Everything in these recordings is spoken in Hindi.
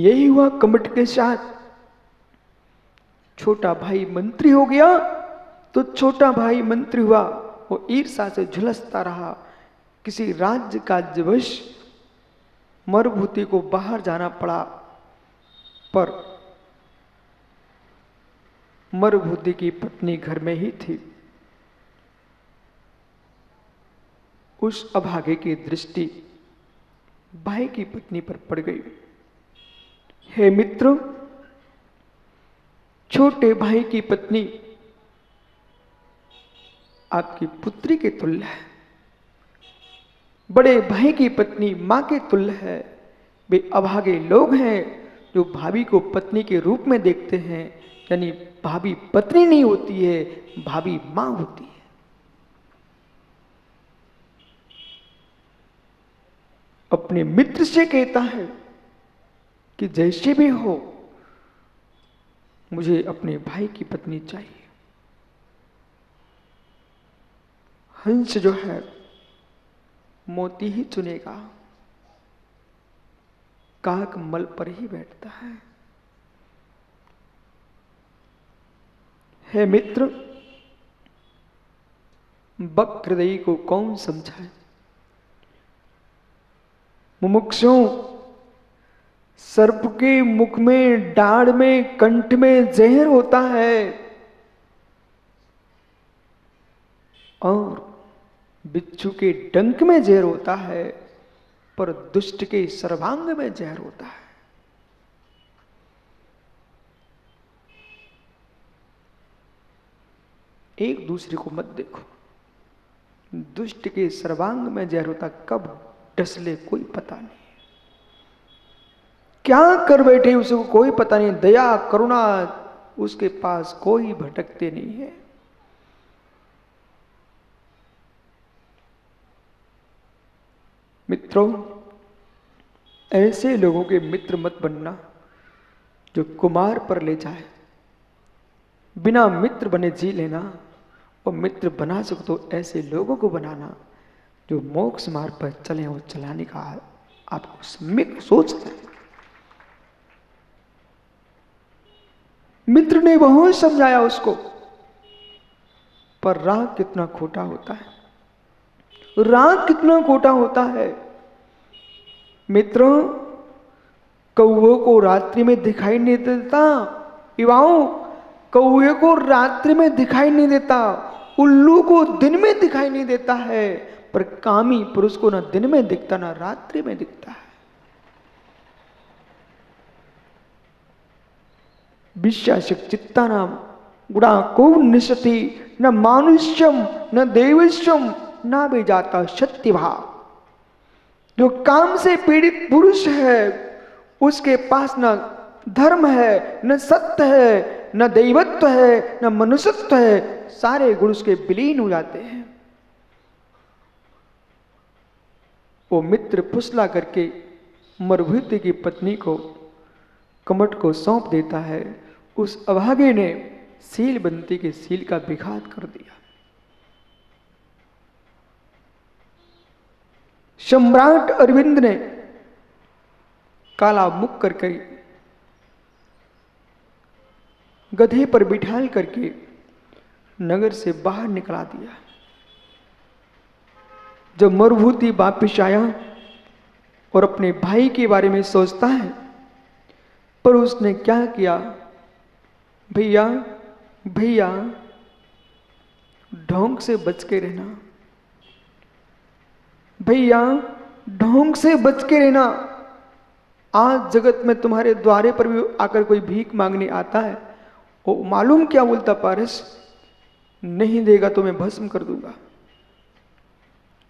यही हुआ कमट के साथ। छोटा भाई मंत्री हो गया तो छोटा भाई मंत्री हुआ, वो ईर्ष्या से झुलसता रहा। किसी राज्य कार्यवश मरुभूति को बाहर जाना पड़ा, पर मरुभूति की पत्नी घर में ही थी। उस अभागे की दृष्टि भाई की पत्नी पर पड़ गई। हे मित्र, छोटे भाई की पत्नी आपकी पुत्री के तुल्य है, बड़े भाई की पत्नी मां के तुल्य है। वे अभागे लोग हैं जो भाभी को पत्नी के रूप में देखते हैं, यानी भाभी पत्नी नहीं होती है, भाभी मां होती है। अपने मित्र से कहता है कि जैसे भी हो मुझे अपने भाई की पत्नी चाहिए। हंस जो है मोती ही चुनेगा, काक मल पर ही बैठता है। हे मित्र, वक्र हृदयी को कौन समझाए? मुमुक्षु, सर्प के मुख में, डाढ़ में, कंठ में जहर होता है और बिच्छू के डंक में जहर होता है, पर दुष्ट के सर्वांग में जहर होता है। एक दूसरे को मत देखो। दुष्ट के सर्वांग में जहर होता, कब डसले कोई पता नहीं, क्या कर बैठे उसको कोई पता नहीं। दया करुणा उसके पास कोई भटकते नहीं है। मित्रों, ऐसे लोगों के मित्र मत बनना जो कुमार पर ले जाए। बिना मित्र बने जी लेना, और मित्र बना सको तो ऐसे लोगों को बनाना जो मोक्ष मार्ग पर चले और चलाने का आपको सम्यक सोच है। मित्र ने बहुत समझाया उसको, पर राग कितना खोटा होता है, राग कितना खोटा होता है। मित्रों, कौवे को रात्रि में दिखाई नहीं देता, युवाओं, कौवे को रात्रि में दिखाई नहीं देता, उल्लू को दिन में दिखाई नहीं देता है, पर कामी पुरुष को ना दिन में दिखता ना रात्रि में दिखता है। विश्वासक चित्ता नाम गुणा को निशति न मानुष्यम न देवस्यम ना भी जाता सत्यभाव। जो काम से पीड़ित पुरुष है उसके पास न धर्म है, न सत्य है, न दैवत्व है, न मनुष्यत्व है, सारे गुण उसके विलीन हो जाते हैं। वो मित्र फुसला करके मरुभूति की पत्नी को, कमट को सौंप देता है। उस अभागे ने शीलवंती के शील का विघात कर दिया। सम्राट अरविंद ने काला मुख करके गधे पर बिठाल करके नगर से बाहर निकला दिया। जब मरुभूति वापिस आया और अपने भाई के बारे में सोचता है, पर उसने क्या किया? भैया भैया ढोंग से बच के रहना, भैया ढोंग से बच के रहना। आज जगत में तुम्हारे द्वारे पर भी आकर कोई भीख मांगने आता है, वो मालूम क्या बोलता? पारस, नहीं देगा तो मैं भस्म कर दूंगा।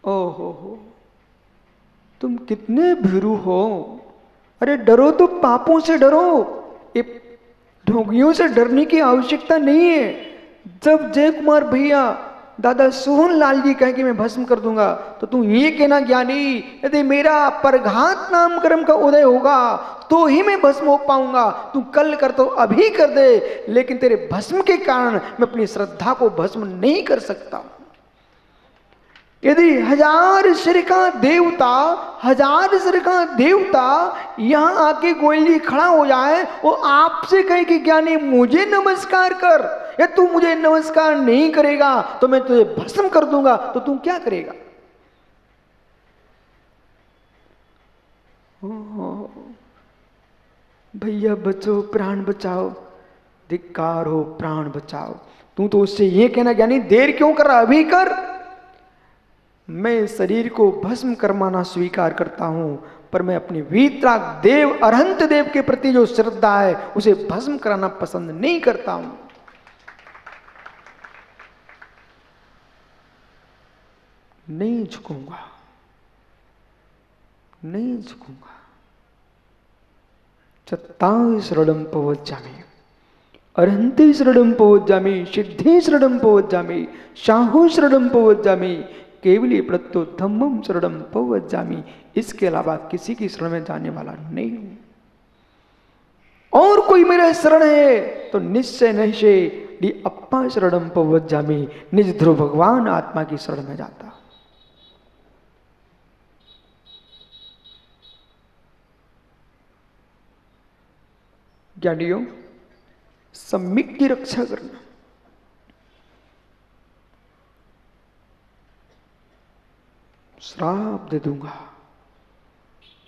ओहो हो, तुम कितने भीरू हो। अरे डरो तो पापों से डरो, ये ढोंगियों से डरने की आवश्यकता नहीं है। जब जय कुमार भैया दादा सोहन लाल जी कहे कि मैं भस्म कर दूंगा, तो तू ये कहना ज्ञानी, यदि मेरा परघात नाम कर्म का उदय होगा तो ही मैं भस्म हो पाऊंगा। तू कल कर तो अभी कर दे, लेकिन तेरे भस्म के कारण मैं अपनी श्रद्धा को भस्म नहीं कर सकता। यदि 1000 सिर का देवता, 1000 सिर का देवता यहां आके गोयल जी खड़ा हो जाए और आपसे कहे कि ज्ञानी मुझे नमस्कार कर, या तू मुझे नमस्कार नहीं करेगा तो मैं तुझे भस्म कर दूंगा, तो तू क्या करेगा? भैया बचो, प्राण बचाओ, धिक्कार हो, प्राण बचाओ। तू तो उससे ये कहना ज्ञानी देर क्यों कर रहा, अभी कर। मैं शरीर को भस्म करवाना स्वीकार करता हूं, पर मैं अपने वीतराग देव अरहंत देव के प्रति जो श्रद्धा है उसे भस्म कराना पसंद नहीं करता हूं। नहीं झुकूंगा, नहीं झुकूंगा। चत्तां शरणं पवज्जामि, अरहन्ते शरणं पवज्जामि, सिद्धे शरणं पवज्जामि, शाहो शरणं पवज्जामि, केवली प्रत्यो धम्मं शरणं पवज्जामि। इसके अलावा किसी की शरण में जाने वाला नहीं हूं। और कोई मेरा शरण है तो निश्चय निश्चय डी अप्पा शरणं पवज्जामि, निज ध्रुव भगवान आत्मा की शरण में जाता। ज्ञानियों, सम्यक की रक्षा करना, श्राप दे दूंगा,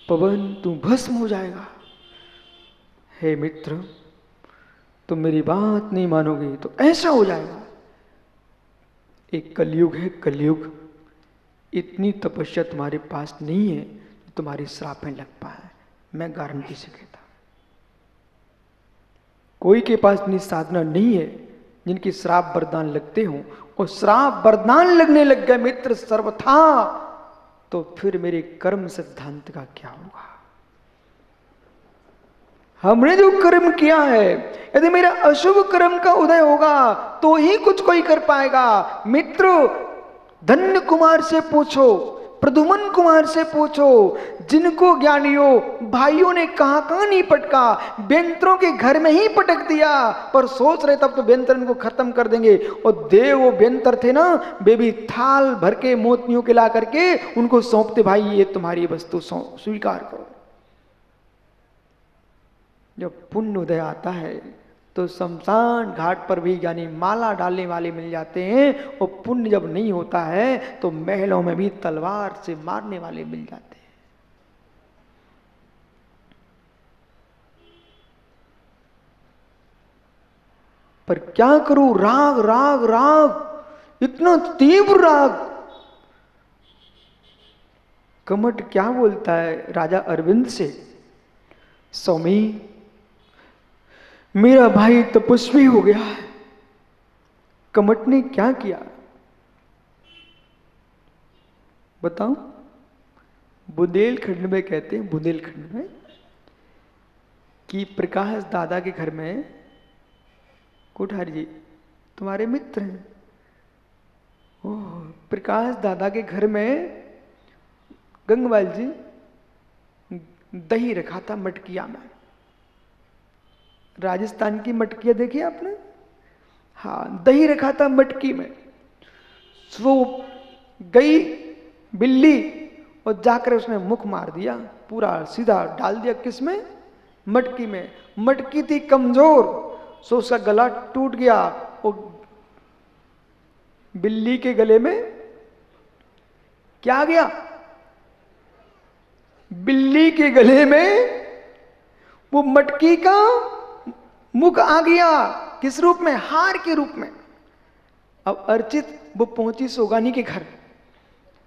पवन तू भस्म हो जाएगा। हे मित्र, तुम मेरी बात नहीं मानोगे तो ऐसा हो जाएगा। एक कलयुग है, कलयुग। इतनी तपस्या तुम्हारे पास नहीं है तुम्हारी श्राप में लग पाए, मैं गारंटी से कहता। कोई के पास इतनी साधना नहीं है जिनकी श्राप वरदान लगते हों, और श्राप वरदान लगने लग गए मित्र सर्वथा, तो फिर मेरे कर्म सिद्धांत का क्या होगा? हमने जो कर्म किया है, यदि मेरा अशुभ कर्म का उदय होगा तो ही कुछ कोई कर पाएगा। मित्र, धन्य कुमार से पूछो, प्रद्युमन कुमार से पूछो, जिनको ज्ञानियों भाइयों ने कहां कहां नहीं पटका, बेंतरों के घर में ही पटक दिया, पर सोच रहे तब तो बेंतर इनको खत्म कर देंगे। और देव वो बेंतर थे ना, बेबी थाल भर के मोतियों के ला करके उनको सौंपते, भाई ये तुम्हारी वस्तु स्वीकार करो। जब पुण्य उदय आता है तो शमशान घाट पर भी यानी माला डालने वाले मिल जाते हैं, और पुण्य जब नहीं होता है तो महलों में भी तलवार से मारने वाले मिल जाते हैं। पर क्या करूं, राग राग राग, इतना तीव्र राग। कमट क्या बोलता है राजा अरविंद से, स्वामी मेरा भाई तपस्वी हो गया है। कमट ने क्या किया बताओ? बुंदेलखंड में कहते हैं, बुंदेलखंड में, कि प्रकाश दादा के घर में, कोठारी जी तुम्हारे मित्र हैं, ओह, प्रकाश दादा के घर में गंगवाल जी दही रखा था मटकिया में। राजस्थान की मटकियां देखी आपने? हाँ, दही रखा था मटकी में। वो गई बिल्ली और जाकर उसने मुख मार दिया, पूरा सीधा डाल दिया किसमें? मटकी में। मटकी थी कमजोर, सो उसका गला टूट गया। और बिल्ली के गले में क्या गया? बिल्ली के गले में वो मटकी का मुख आ गया। किस रूप में? हार के रूप में। अब अर्चित वो पहुंची सोगानी के घर,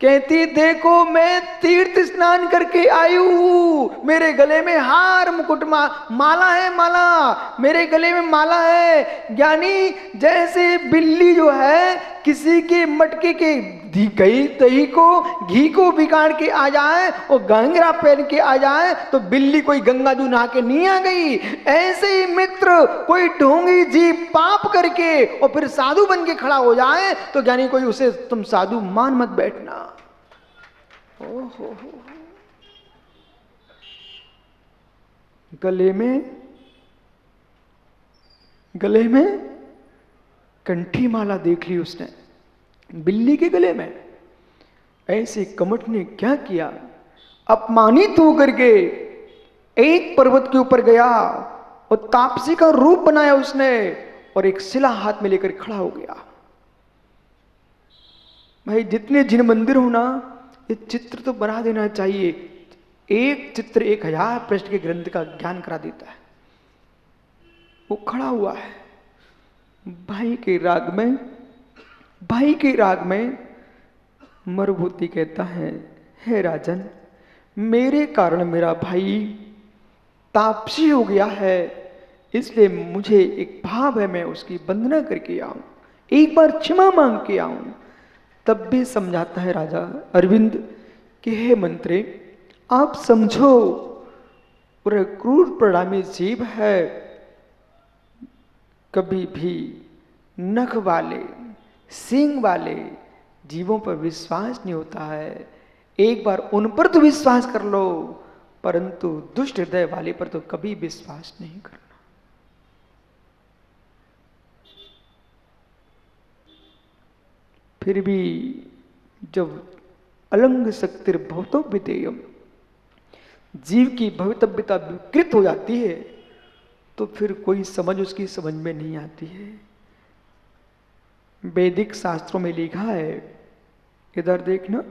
कहती देखो मैं तीर्थ स्नान करके आई हूं, मेरे गले में हार मुकुट माला है, माला मेरे गले में माला है। ज्ञानी, जैसे बिल्ली जो है किसी के मटके के दही को घी को बिगाड़ के आ जाए और घंघरा पहन के आ जाए तो बिल्ली कोई गंगा जू नहा के नहीं आ गई। ऐसे ही मित्र, कोई ढोंगी जी पाप करके और फिर साधु बन के खड़ा हो जाए तो ज्ञानी कोई उसे तुम साधु मान मत बैठना। ओहो, गले में कंठी माला देख ली उसने, बिल्ली के गले में। ऐसे कमठ ने क्या किया? अपमानित होकर के एक पर्वत के ऊपर गया और तापसी का रूप बनाया उसने, और एक शिला हाथ में लेकर खड़ा हो गया। भाई जितने जिन मंदिर हो ना, ये चित्र तो बना देना चाहिए। एक चित्र 1000 पृष्ठ के ग्रंथ का ज्ञान करा देता है। वो खड़ा हुआ है भाई के राग में। भाई के राग में मरुभूति कहता है, हे राजन, मेरे कारण मेरा भाई तापसी हो गया है, इसलिए मुझे एक भाव है मैं उसकी वंदना करके आऊं, एक बार क्षमा मांग के आऊं। तब भी समझाता है राजा अरविंद कि हे मंत्री, आप समझो वह क्रूर परिणामी जीव है, कभी भी नख वाले सींग वाले जीवों पर विश्वास नहीं होता है। एक बार उन पर तो विश्वास कर लो, परंतु दुष्ट हृदय वाले पर तो कभी विश्वास नहीं करना। फिर भी जब अलंग शक्तिर्भवतो विधेयम, जीव की भवितव्यता विकृत हो जाती है, तो फिर कोई समझ उसकी समझ में नहीं आती है। वैदिक शास्त्रों में लिखा है, इधर देखना,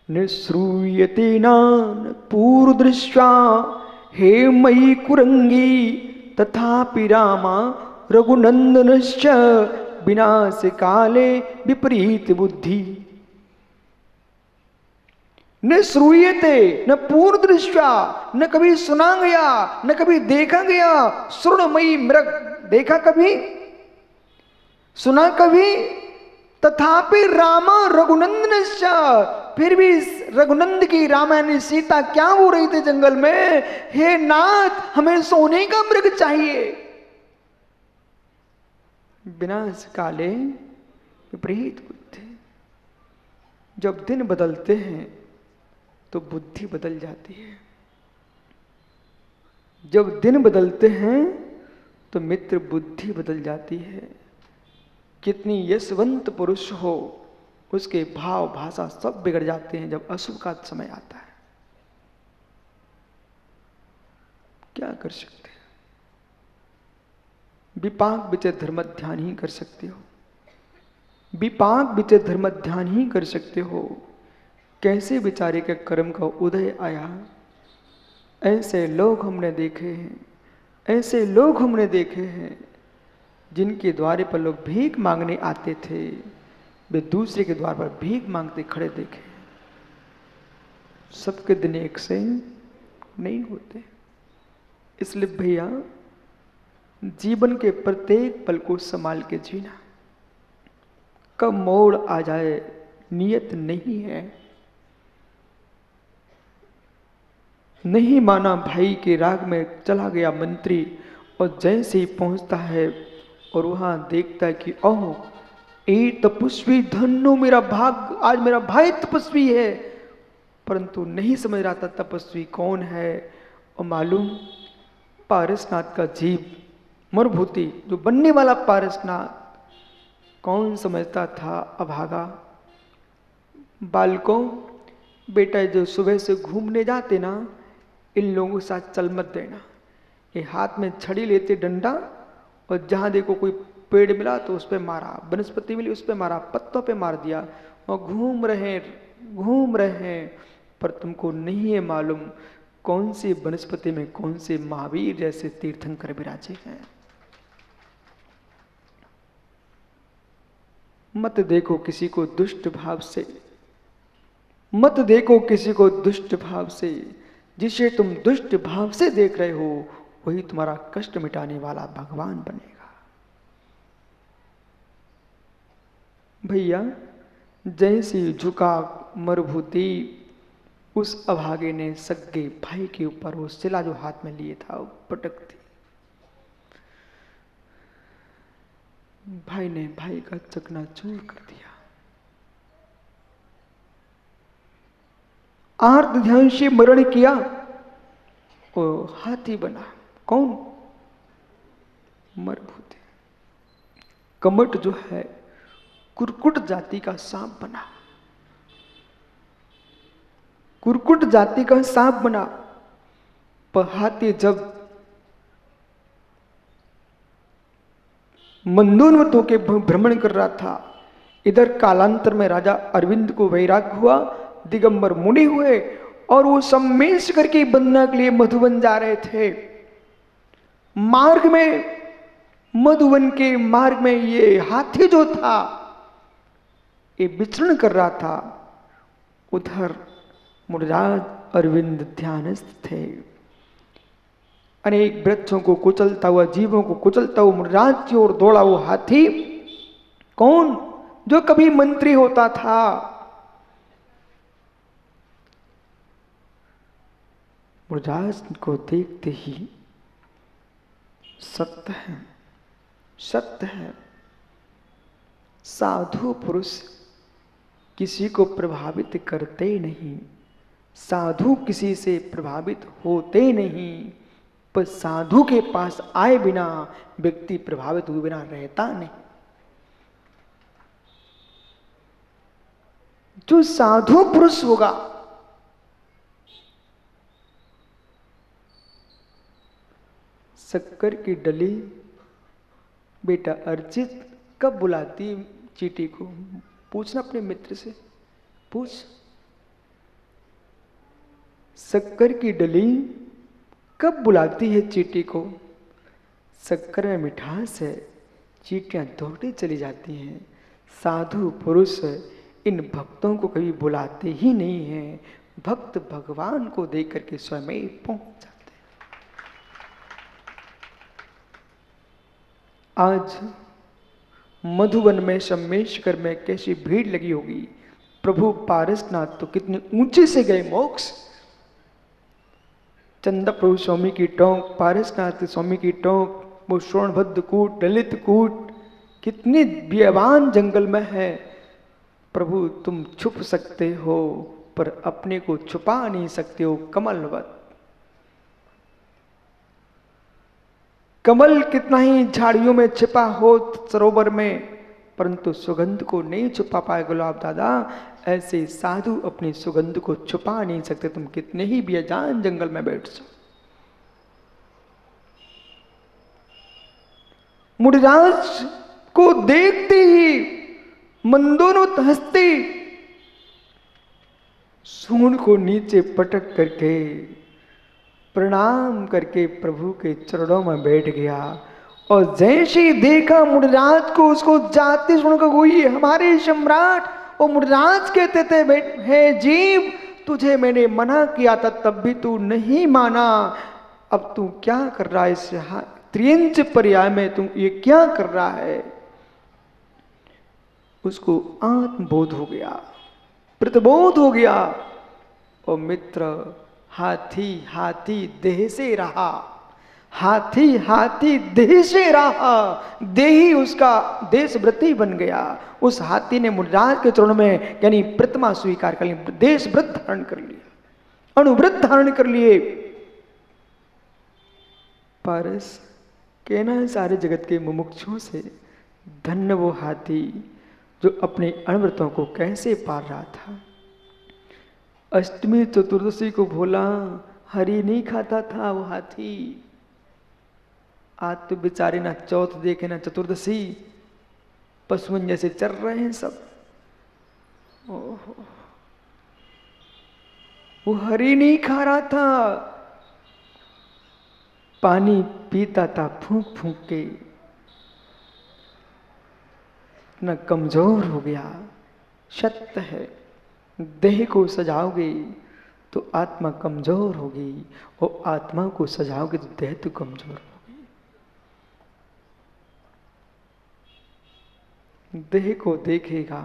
निश्रूयते नान पूर्व दृश्या हे मयि कुरंगी तथापि रामा रघुनंदनश्च विनाश काले विपरीत बुद्धि। न श्रूयते, न पूर्व दृश्या, न कभी सुना गया, न कभी देखा गया। श्रुणमयी मृग, देखा कभी, सुना कभी। तथापि रामा रघुनंदन, फिर भी रघुनंद की रामायण सीता क्या हो रही थी जंगल में, हे नाथ हमें सोने का मृग चाहिए। विनाश काले विपरीत बुद्धि, जब दिन बदलते हैं तो बुद्धि बदल जाती है। जब दिन बदलते हैं तो मित्र बुद्धि बदल जाती है। कितनी यशवंत पुरुष हो, उसके भाव भाषा सब बिगड़ जाते हैं जब अशुभ का समय आता है। क्या कर सकते हैं? विपाक विचय धर्म ध्यान ही कर सकते हो, विपाक विचय धर्म ध्यान ही कर सकते हो। कैसे बेचारे के कर्म का उदय आया, ऐसे लोग हमने देखे हैं, ऐसे लोग हमने देखे हैं जिनके द्वारे पर लोग भीख मांगने आते थे, वे दूसरे के द्वार पर भीख मांगते खड़े देखे। सबके दिन एक से नहीं होते। इसलिए भैया जीवन के प्रत्येक पल को संभाल के जीना। कब मोड़ आ जाए नियत नहीं है। नहीं माना भाई के राग में चला गया मंत्री, और जैसे ही पहुंचता है और वहां देखता है कि ओह ए तपस्वी, धन्नो मेरा भाग, आज मेरा भाई तपस्वी है। परंतु नहीं समझ रहा था तपस्वी कौन है। और मालूम, पारसनाथ का जीव मरुभूति, जो बनने वाला पारसनाथ, कौन समझता था अभागा। बालकों, बेटा जो सुबह से घूमने जाते ना, इन लोगों के साथ चल मत देना। ये हाथ में छड़ी लेते, डंडा, और जहां देखो कोई पेड़ मिला तो उस पर मारा, वनस्पति मिली उस पर मारा, पत्तों पे मार दिया, और घूम रहे हैं। पर तुमको नहीं है मालूम कौन सी वनस्पति में कौन से महावीर जैसे तीर्थंकर विराजे हैं। मत देखो किसी को दुष्ट भाव से, मत देखो किसी को दुष्ट भाव से। जिसे तुम दुष्ट भाव से देख रहे हो वही तुम्हारा कष्ट मिटाने वाला भगवान बनेगा। भैया जैसी झुका मरुभूति, उस अभागे ने सगे भाई के ऊपर वो शिला जो हाथ में लिए था वो पटक दी। भाई ने भाई का चकनाचूर कर दिया। आर्त ध्यान से मरण किया, वो हाथी बना। कौन? मरुभूति। कमट जो है कुरकुट जाति का सांप बना। कुरकुट जाति का सांप बना। पर हाथी जब मंदोन्मत होकर भ्रमण कर रहा था, इधर कालांतर में राजा अरविंद को वैराग्य हुआ, दिगंबर मुनि हुए और वो सम्मेश करके बनने के लिए मधुबन जा रहे थे। मार्ग में, मधुबन के मार्ग में ये हाथी जो था ये विचरण कर रहा था। उधर मुनिराज अरविंद ध्यानस्थ थे। अनेक वृक्षों को कुचलता हुआ, जीवों को कुचलता हुआ मुनिराज की ओर दौड़ा वो हाथी। कौन? जो कभी मंत्री होता था। मुनिराज को देखते ही सत्य है, सत्य है, साधु पुरुष किसी को प्रभावित करते नहीं, साधु किसी से प्रभावित होते नहीं, पर साधु के पास आए बिना व्यक्ति प्रभावित हुए बिना रहता नहीं। जो साधु पुरुष होगा, शक्कर की डली बेटा अर्चित कब बुलाती चींटी को? पूछना अपने मित्र से, पूछ। शक्कर की डली कब बुलाती है चींटी को? शक्कर में मिठास है, चींटियां दौड़ती चली जाती हैं। साधु पुरुष इन भक्तों को कभी बुलाते ही नहीं हैं। भक्त भगवान को देख करके स्वयं ही पहुंच जाते हैं। आज मधुबन में सम्मेशकर में कैसी भीड़ लगी होगी। प्रभु पारसनाथ तो कितने ऊंचे से गए मोक्ष। चंदा प्रभु स्वामी की टोंक, पारसनाथ स्वामी की टोंक, वो सोनभद्र कूट, ललित कूट, कितने बेबान जंगल में है। प्रभु तुम छुप सकते हो पर अपने को छुपा नहीं सकते हो। कमलवत कमल कितना ही झाड़ियों में छिपा हो सरोवर में, परंतु सुगंध को नहीं छुपा पाए गुलाब दादा। ऐसे साधु अपनी सुगंध को छुपा नहीं सकते। तुम कितने ही बेजान जंगल में बैठ जाओ। मुनिराज को देखते ही मंदोन्मत हंसते सूंड को नीचे पटक करके प्रणाम करके प्रभु के चरणों में बैठ गया। और जैसे ही देखा मुनिराज को, उसको जाते सुनकर हुई हमारे सम्राट। और मुनिराज कहते थे, हे जीव, तुझे मैंने मना किया था तब भी तू नहीं माना। अब तू क्या कर रहा है? इस त्रियंच पर्याय में तू ये क्या कर रहा है? उसको आत्मबोध हो गया, प्रतिबोध हो गया। और मित्र, हाथी हाथी देह से रहा, हाथी हाथी देह से रहा, देही उसका देशव्रती बन गया। उस हाथी ने मुनिराज के चरणों में यानी प्रतिमा स्वीकार कर ली, देशव्रत धारण कर लिया, अनुव्रत धारण कर लिए। पारस कहना है सारे जगत के मुमुक्षुओं से, धन्य वो हाथी जो अपने अनव्रतों को कैसे पार रहा था। अष्टमी चतुर्दशी को भोला हरी नहीं खाता था वो हाथी। आज तो बेचारे ना चौथ देखे ना चतुर्दशी, पशुओं जैसे चल रहे हैं सब। ओहो, वो हरी नहीं खा रहा था, पानी पीता था फूंक फूंक के। इतना कमजोर हो गया। सत्य है, देह को सजाओगे तो आत्मा कमजोर होगी, और आत्मा को सजाओगे तो देह तो कमजोर होगी। देह को देखेगा